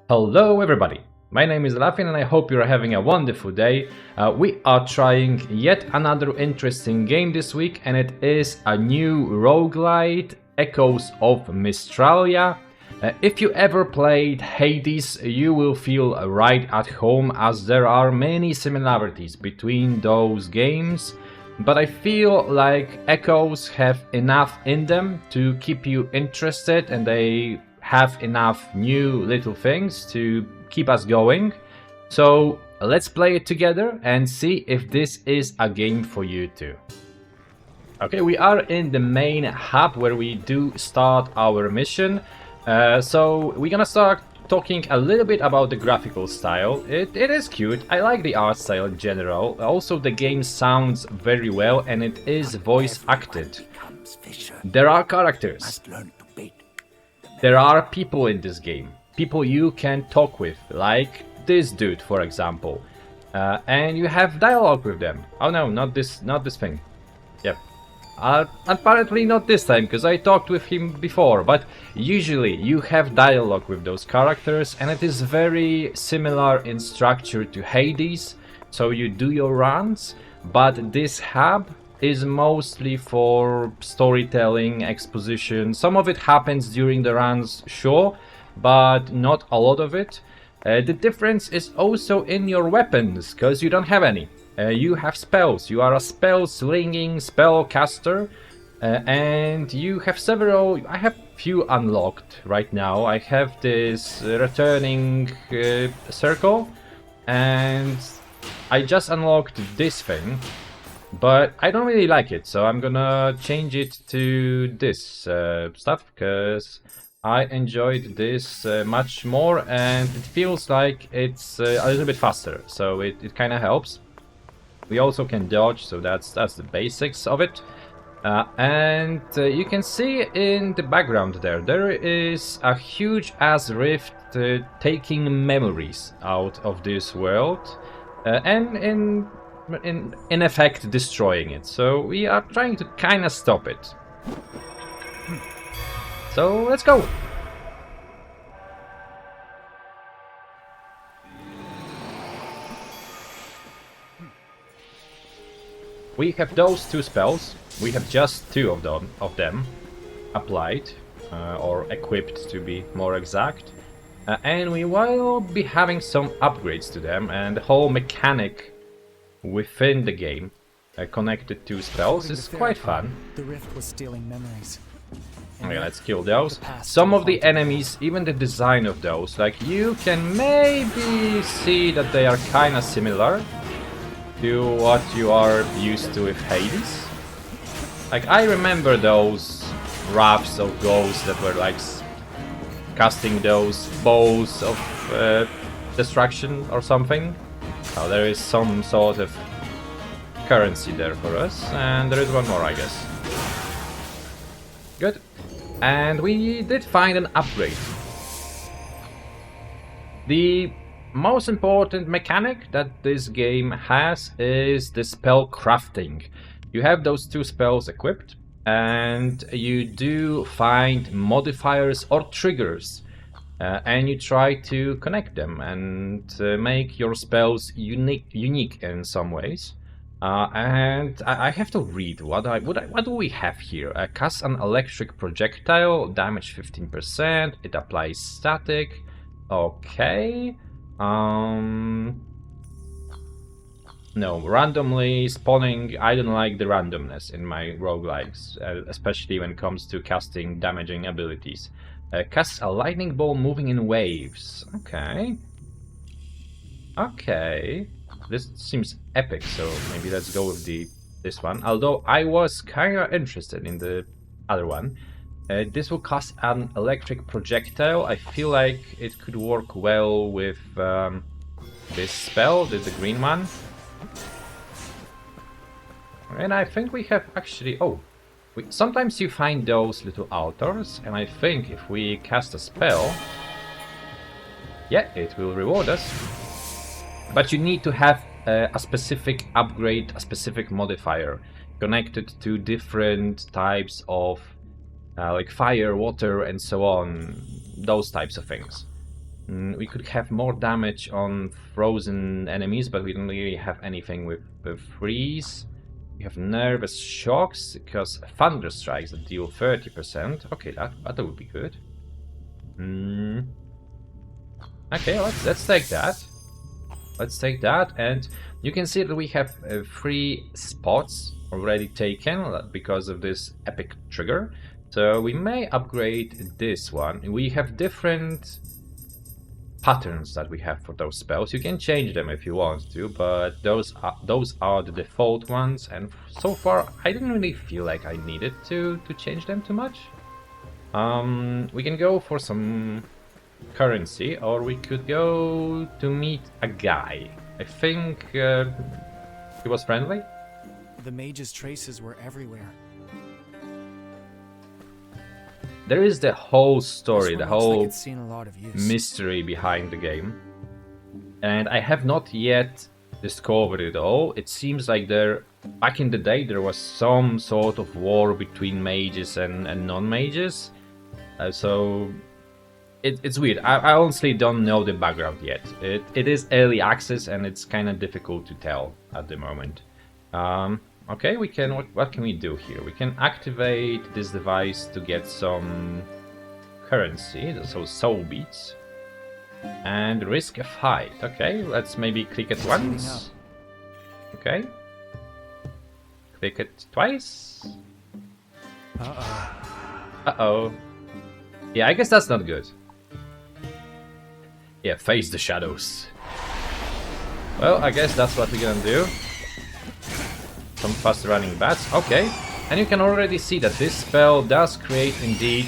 Hello everybody, my name is Rafin and I hope you're having a wonderful day. We are trying yet another interesting game this week, and it is a new roguelite, Echoes of Mystralia. If you ever played Hades, you will feel right at home, as there are many similarities between those games. But I feel like Echoes have enough in them to keep you interested, and they have enough new little things to keep us going. So let's play it together and see if this is a game for you too. Okay, we are in the main hub where we do start our mission. So we're gonna start talking a little bit about the graphical style. It is cute. I like the art style in general. Also, the game sounds very well and it is voice acted. There are characters. There are people in this game. People you can talk with, like this dude, for example. And you have dialogue with them. Oh no, not this thing. Yep. Apparently not this time, because I talked with him before, but usually you have dialogue with those characters, and it is very similar in structure to Hades, so you do your runs, but this hub is mostly for storytelling, exposition. Some of it happens during the runs, sure, but not a lot of it. The difference is also in your weapons, because you don't have any. You have spells. You are a spell-slinging spellcaster, and you have several. I have few unlocked right now. I have this returning circle, and I just unlocked this thing, but I don't really like it, so I'm gonna change it to this stuff, because I enjoyed this much more, and it feels like it's a little bit faster, so it kind of helps. We also can dodge, so that's the basics of it. And you can see in the background there is a huge ass rift taking memories out of this world, and in effect destroying it. So we are trying to kind of stop it. So let's go. We have those two spells. We have just two of them applied, or equipped to be more exact. And we will be having some upgrades to them, and the whole mechanic within the game connected to spells is quite fun. The rift was stealing memories. Okay, let's kill those. Some of the enemies, even the design of those, like you can maybe see that they are kind of similar to what you are used to with Hades. Like, I remember those rafts of ghosts that were like casting those bows of destruction or something. So there is some sort of currency there for us, and there is one more, I guess. Good. And we did find an upgrade. The most important mechanic that this game has is the spell crafting. You have those two spells equipped, and you do find modifiers or triggers, and you try to connect them and make your spells unique in some ways. And I have to read what do we have here? Cast an electric projectile, damage 15%. It applies static. Okay. No, randomly spawning. I don't like the randomness in my roguelikes, especially when it comes to casting damaging abilities. Cast a lightning ball moving in waves. Okay. Okay. This seems epic, so maybe let's go with this one. Although I was kind of interested in the other one. This will cast an electric projectile. I feel like it could work well with this spell, the green one. And I think we have actually... Oh, sometimes you find those little altars, and I think if we cast a spell, yeah, it will reward us. But you need to have a specific upgrade, a specific modifier connected to different types of like fire, water, and so on, those types of things. We could have more damage on frozen enemies, but we don't really have anything with freeze. We have nervous shocks, because thunder strikes that deal 30%. Okay, that would be good. Okay, let's take that. Let's take that, and you can see that we have 3 spots already taken because of this epic trigger. So we may upgrade this one. We have different patterns that we have for those spells. You can change them if you want to, but those are the default ones, and so far I didn't really feel like I needed to change them too much. We can go for some currency, or we could go to meet a guy. I think he was friendly. The mage's traces were everywhere. There is the whole story, the whole it's seen a lot of use. mystery behind the game, and I have not yet discovered it all. It seems like back in the day there was some sort of war between mages and non-mages, so it's weird. I honestly don't know the background yet. It is early access and it's kind of difficult to tell at the moment. Okay, we can. What can we do here? We can activate this device to get some currency, so soul beats, and risk a fight. Okay, let's maybe click it once. Okay, click it twice. Uh-oh. Yeah, I guess that's not good. Yeah, face the shadows. Well, I guess that's what we're gonna do. Some fast running bats, okay. And you can already see that this spell does create indeed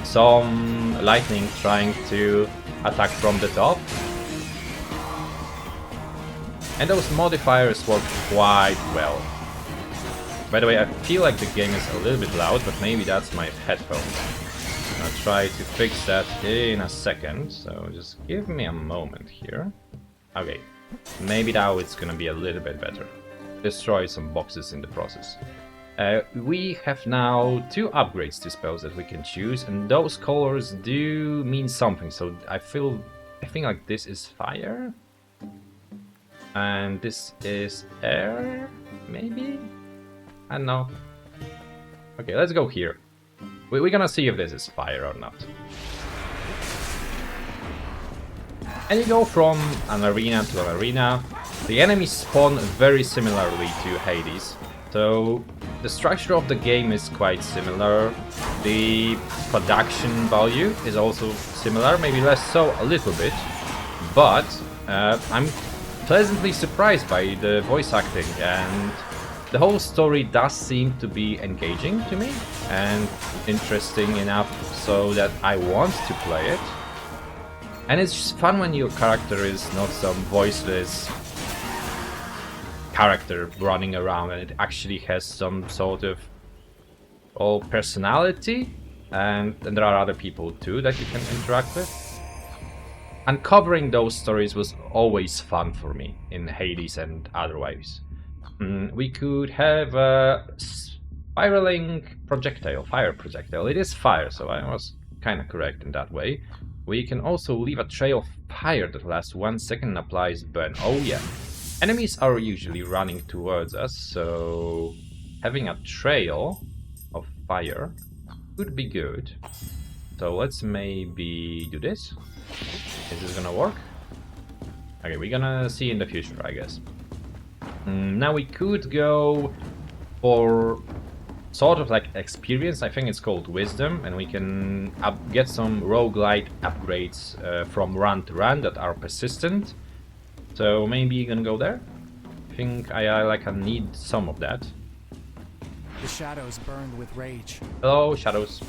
some lightning trying to attack from the top. And those modifiers work quite well. By the way, I feel like the game is a little bit loud, but maybe that's my headphones. I'll try to fix that in a second, so just give me a moment here. Okay, maybe now it's gonna be a little bit better. Destroy some boxes in the process. We have now 2 upgrades to spells that we can choose, and those colors do mean something. So I think like this is fire, and this is air, maybe? I don't know. Okay, let's go here. We're gonna see if this is fire or not. And you go from an arena to an arena. The enemies spawn very similarly to Hades, so the structure of the game is quite similar. The production value is also similar, maybe less so a little bit, but I'm pleasantly surprised by the voice acting, and the whole story does seem to be engaging to me and interesting enough so that I want to play it. And it's just fun when your character is not some voiceless character running around, and it actually has some sort of personality, and there are other people too that you can interact with. Uncovering those stories was always fun for me in Hades and otherwise. We could have a spiraling projectile, fire projectile. It is fire, so I was kind of correct in that way. We can also leave a trail of fire that lasts 1 second and applies burn. Oh yeah. Enemies are usually running towards us, so having a trail of fire would be good. So let's maybe do this. Is this gonna work? Okay, we're gonna see in the future, I guess. Now we could go for sort of like experience. I think it's called wisdom, and we can get some roguelite upgrades from run to run that are persistent. So maybe you're gonna go there. I think I need some of that. The shadows burned with rage. Hello, shadows.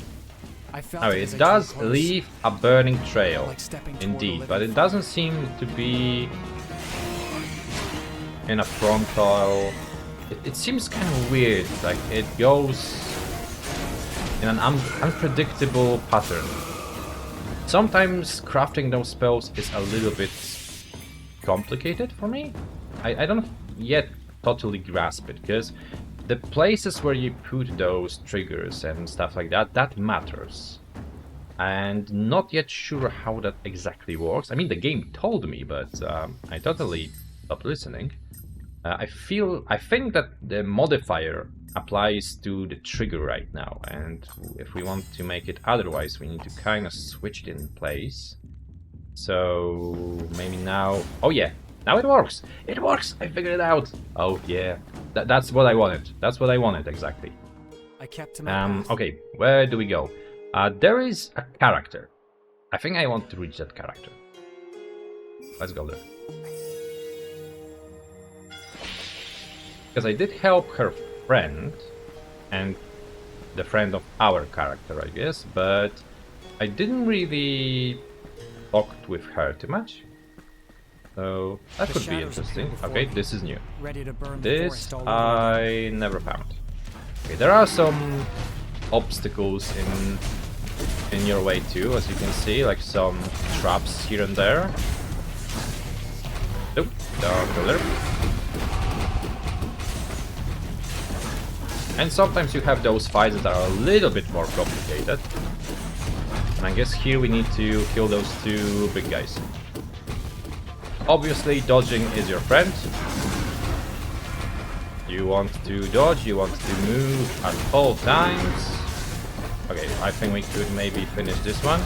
I felt Oh, it does leave a burning trail, like indeed, but it doesn't seem to be in a frontal. It seems kind of weird, like it goes in an unpredictable pattern. Sometimes crafting those spells is a little bit complicated for me. I don't yet totally grasp it, because the places where you put those triggers and stuff like that, that matters. and not yet sure how that exactly works. I mean, the game told me, but I totally stopped listening. I think that the modifier applies to the trigger right now, and if we want to make it otherwise, we need to kind of switch it in place. So maybe now... Oh yeah, now it works! It works! I figured it out! Oh yeah, that's what I wanted. That's what I wanted, exactly. I kept to my path. Okay, where do we go? There is a character. I think I want to reach that character. Let's go there. Because I did help her friend, and the friend of our character, I guess, but I didn't really talk with her too much. So that could be interesting. Okay, this is new. Ready to burn the This forest all over I never found. Okay, there are some obstacles in your way too, as you can see, like some traps here and there. Nope, don't go there. And sometimes you have those fights that are a little bit more complicated. And I guess here we need to kill those two big guys. Obviously, dodging is your friend. You want to dodge, you want to move at all times. Okay, I think we could maybe finish this one.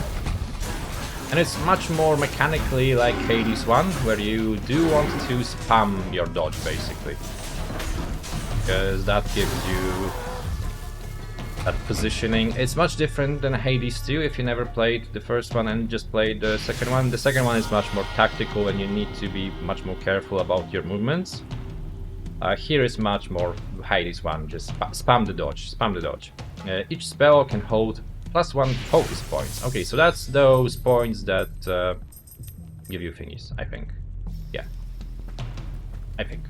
And it's much more mechanically like Hades 1, where you do want to spam your dodge, basically. Because that gives you that positioning. It's much different than Hades 2 if you never played the first one and just played the second one. The second one is much more tactical and you need to be much more careful about your movements. Here is much more Hades 1, just spam the dodge, spam the dodge. Each spell can hold +1 focus points. Okay, so that's those points that give you thingies, I think. Yeah, I think.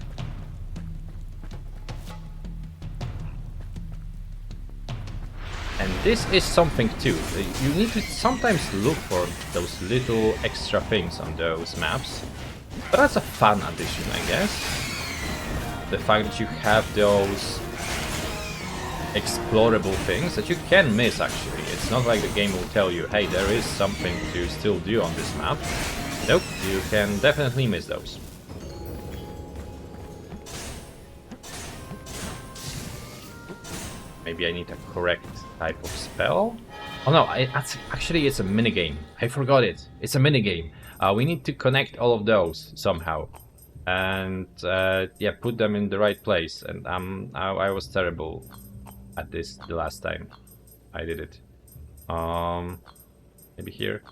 And this is something too. You need to sometimes look for those little extra things on those maps. But that's a fun addition, I guess. The fact that you have those explorable things that you can miss, actually. It's not like the game will tell you, hey, there is something to still do on this map. Nope, you can definitely miss those. Maybe I need a correct type of spell. Oh no, actually it's a minigame. I forgot it. It's a minigame. We need to connect all of those somehow. And yeah, put them in the right place. And I was terrible at this the last time I did it. Maybe here.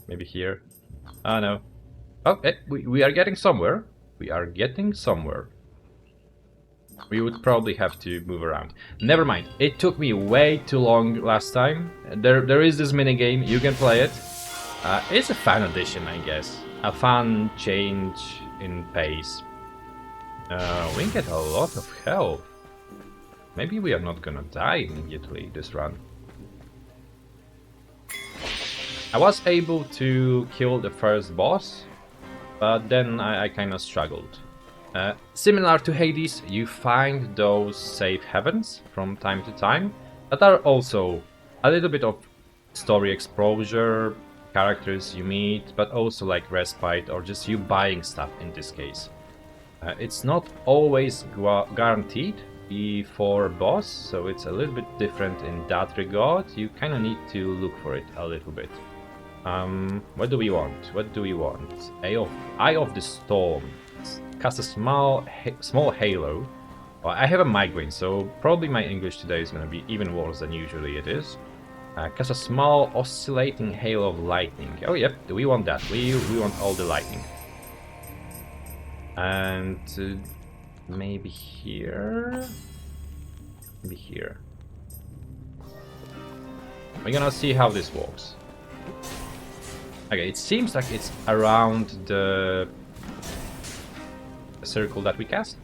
Maybe here. Oh no. Okay, we are getting somewhere. We are getting somewhere. We would probably have to move around. Never mind. It took me way too long last time. There is this minigame. You can play it. It's a fun addition, I guess. A fun change in pace. We get a lot of health. Maybe we are not gonna die immediately this run. I was able to kill the first boss, but then I kind of struggled. Similar to Hades, you find those safe heavens from time to time that are also a little bit of story exposure, characters you meet, but also like respite or just you buying stuff in this case. It's not always guaranteed before boss, so it's a little bit different in that regard. You kind of need to look for it a little bit. What do we want? What do we want? Eye of the Storm. Cast a small halo. Well, I have a migraine, so probably my English today is going to be even worse than usually it is. Cast a small oscillating halo of lightning. Oh yep, we want that. We want all the lightning. And maybe here. Maybe here. We're gonna see how this works. Okay, it seems like it's around the circle that we cast.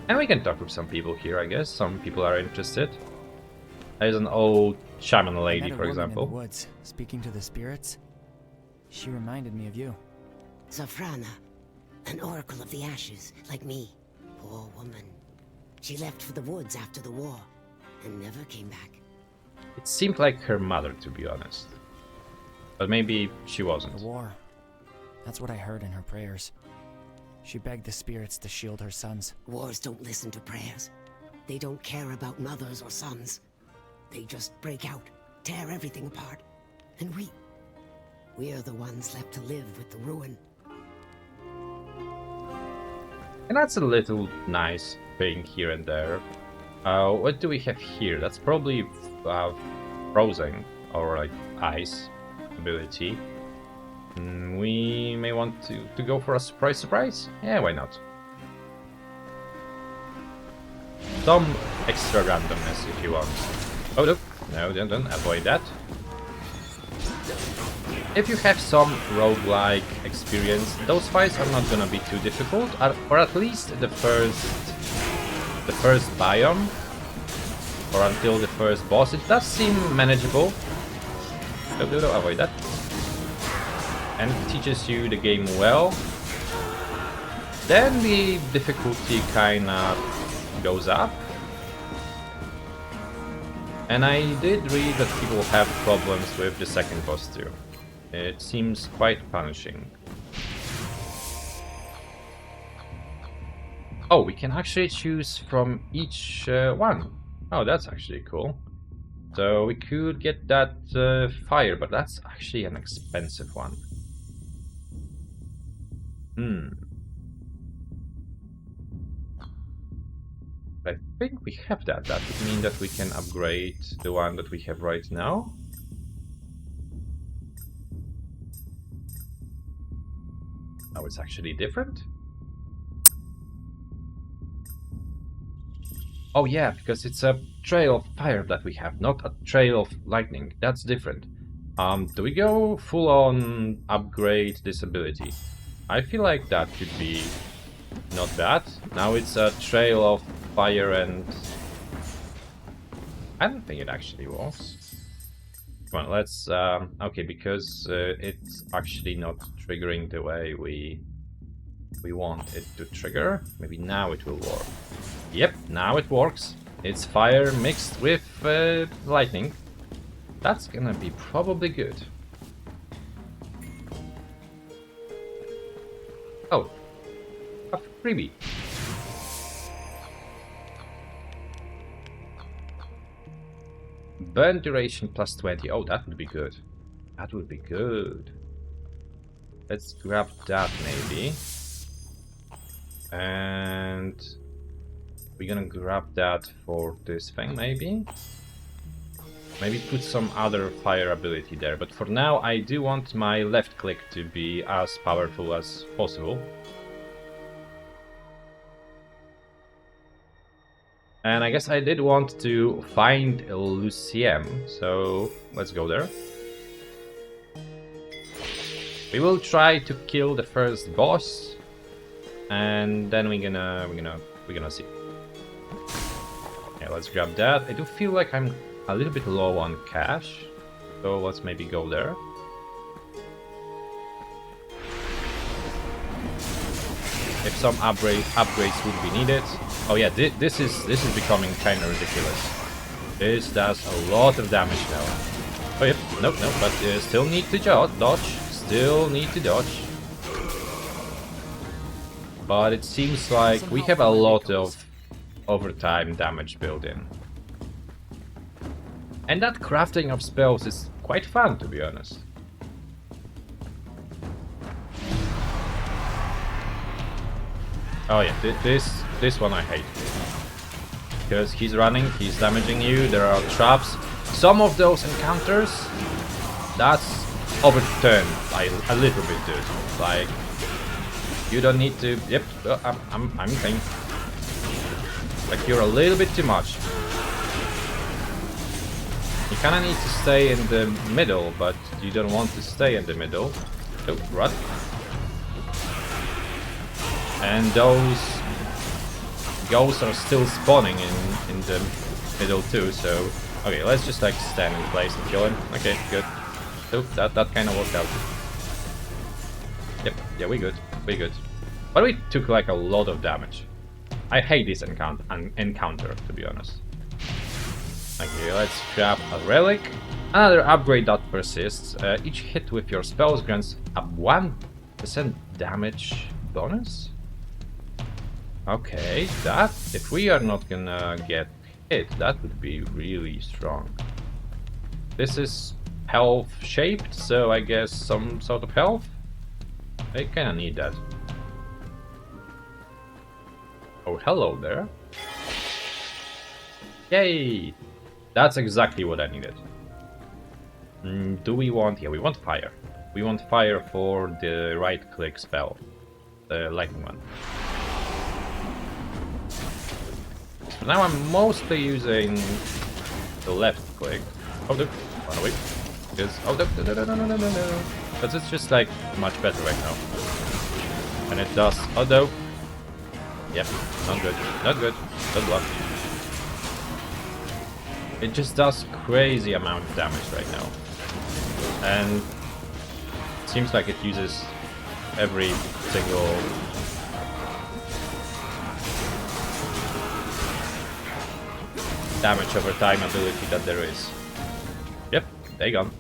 And we can talk with some people here, I guess. Some people are interested. There's an old shaman lady, for example. In the woods, speaking to the spirits. She reminded me of you. Zafrana, an oracle of the ashes, like me. Poor woman. She left for the woods after the war, and never came back. It seemed like her mother, to be honest. But maybe she wasn't. The war. That's what I heard in her prayers. She begged the spirits to shield her sons. Wars don't listen to prayers. They don't care about mothers or sons. They just break out, tear everything apart. And we're the ones left to live with the ruin. And that's a little nice thing here and there. What do we have here? That's probably frozen or like ice ability. We may want to go for a surprise. Yeah, why not? Some extra randomness if you want. Oh no, don't avoid that. If you have some roguelike experience, those fights are not gonna be too difficult, or at least the first biome, or until the first boss. It does seem manageable. Don't avoid that. And it teaches you the game well. Then the difficulty kinda goes up. And I did read that people have problems with the second boss too. It seems quite punishing. Oh, we can actually choose from each one. Oh, that's actually cool. So we could get that fire, but that's actually an expensive one. I think we have that. That would mean that we can upgrade the one that we have right now. Oh, it's actually different? Oh yeah, because it's a trail of fire that we have, not a trail of lightning. That's different. Do we go full on upgrade this ability? I feel like that could be not bad. Now it's a trail of fire and... I don't think it actually was. Come on, let's... okay, because it's actually not triggering the way we want it to trigger. Maybe now it will work. Yep, now it works. It's fire mixed with lightning. That's gonna be probably good. Oh, a freebie. Burn duration plus 20. Oh, that would be good. That would be good. Let's grab that maybe. And we're gonna grab that for this thing maybe. Maybe put some other fire ability there, but for now I do want my left click to be as powerful as possible. And I guess I did want to find Lucieme, so let's go there. We will try to kill the first boss, and then we're gonna see. Yeah, let's grab that. I do feel like I'm a little bit low on cash, so let's maybe go there. If some upgrades would be needed. Oh yeah, this is becoming kind of ridiculous. This does a lot of damage now. Oh yep, nope, but still need to dodge. Still need to dodge. But it seems like we have a lot of overtime damage built in. And that crafting of spells is quite fun, to be honest. Oh yeah, this one I hate. Because he's running, he's damaging you, there are traps. Some of those encounters, that's overturned by a little bit, dude. Like, you don't need to... Yep, I'm thinking. Like, you're a little bit too much. You kinda need to stay in the middle, but you don't want to stay in the middle. So, run. And those ghosts are still spawning in the middle too, so... Okay, let's just like stand in place and kill him. Okay, good. So, that kinda worked out. Yep, yeah, we good. But we took like a lot of damage. I hate this encounter, to be honest. Okay, let's grab a relic. Another upgrade that persists. Each hit with your spells grants a 1% damage bonus. Okay, that, if we are not gonna get hit, that would be really strong. This is health shaped, so I guess some sort of health? I kinda need that. Oh, hello there. Yay! That's exactly what I needed. Do we want... yeah, we want fire. We want fire for the right-click spell. The lightning one. So now I'm mostly using the left-click. Oh, no. Run away. Because... oh, no. Because it's just, like, much better right now. And it does... oh, no. Yep, not good. Not good. Good luck. It just does crazy amount of damage right now. And it seems like it uses every single damage over time ability that there is. Yep, they gone.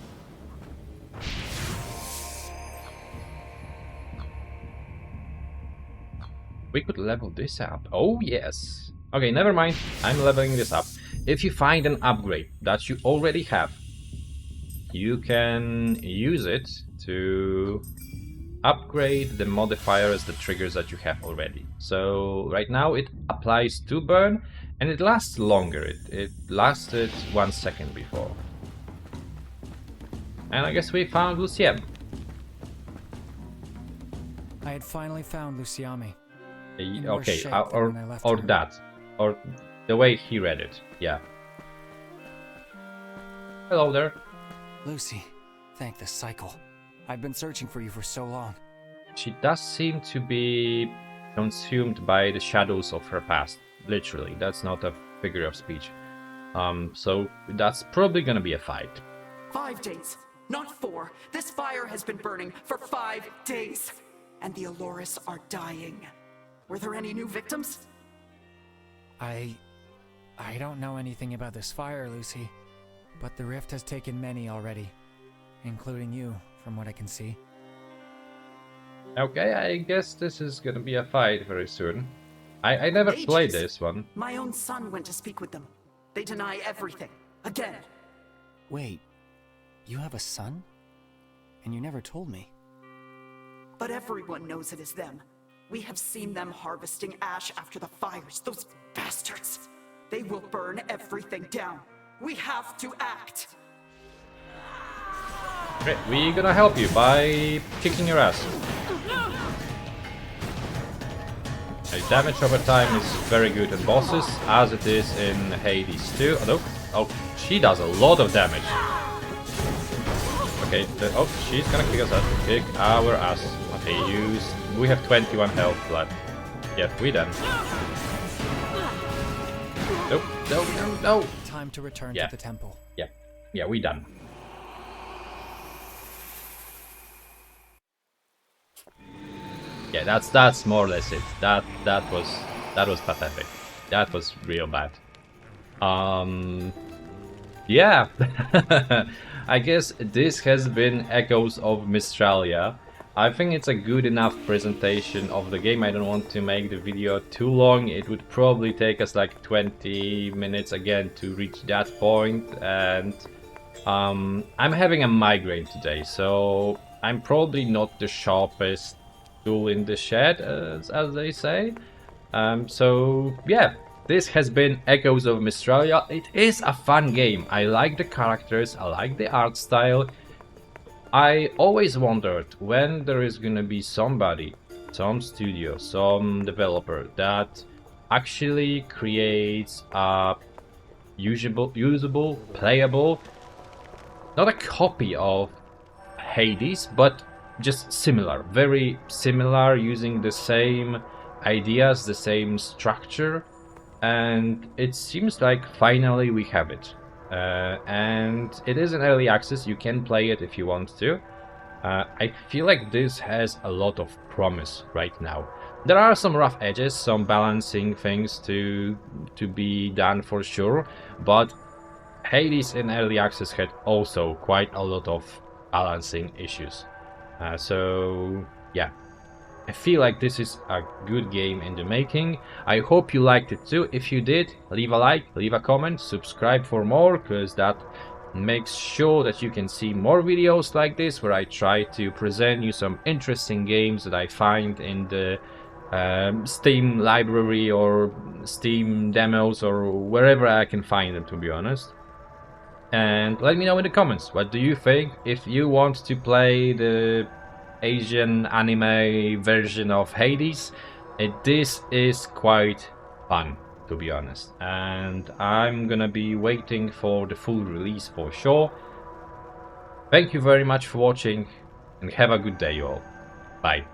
We could level this up. Oh yes. Okay, never mind. I'm leveling this up. If you find an upgrade that you already have, you can use it to upgrade the modifiers, the triggers that you have already. So right now it applies to burn and it lasts longer. It lasted 1 second before. And I guess we found Lucieme. I had finally found Lucieme. Okay, or that. Or the way he read it, yeah. Hello there. Lucy, thank the cycle. I've been searching for you for so long. She does seem to be consumed by the shadows of her past. Literally, that's not a figure of speech. So that's probably gonna be a fight. 5 days, not 4. This fire has been burning for 5 days. And the Aloris are dying. Were there any new victims? I don't know anything about this fire, Lucy. But the rift has taken many already. Including you, from what I can see. Okay, I guess this is gonna be a fight very soon. I never played this one. My own son went to speak with them. They deny everything. Again. Wait, you have a son? And you never told me. But everyone knows it is them. We have seen them harvesting ash after the fires. Those bastards. They will burn everything down. We have to act. Great, we're gonna help you by kicking your ass. The damage over time is very good in bosses, as it is in Hades too. Oh, she does a lot of damage. Okay, oh, she's gonna kick us out. Kick our ass. Okay, we have 21 health left. Yep, we done. No. Time to return to the temple. Yeah, we done. Yeah, that's more or less it. That was pathetic. That was real bad. Yeah. I guess this has been Echoes of Mystralia. I think it's a good enough presentation of the game. I don't want to make the video too long. It would probably take us like 20 minutes again to reach that point. And I'm having a migraine today, so I'm probably not the sharpest tool in the shed, as they say. So yeah, this has been Echoes of Mystralia. It is a fun game. I like the characters, I like the art style. I always wondered when there is gonna be somebody, some studio, some developer that actually creates a usable, playable, not a copy of Hades, but just similar, very similar, using the same ideas, the same structure, and it seems like finally we have it. And it is in early access, you can play it if you want to. I feel like this has a lot of promise right now. There are some rough edges, some balancing things to be done for sure, but Hades in early access had also quite a lot of balancing issues. So yeah, I feel like this is a good game in the making. I hope you liked it too. If you did, leave a like, leave a comment, subscribe for more, because that makes sure that you can see more videos like this where I try to present you some interesting games that I find in the Steam library or Steam demos or wherever I can find them, to be honest. And let me know in the comments, what do you think? If you want to play the Asian anime version of Hades, this is quite fun, to be honest. And I'm gonna be waiting for the full release for sure. Thank you very much for watching, and have a good day, you all. Bye.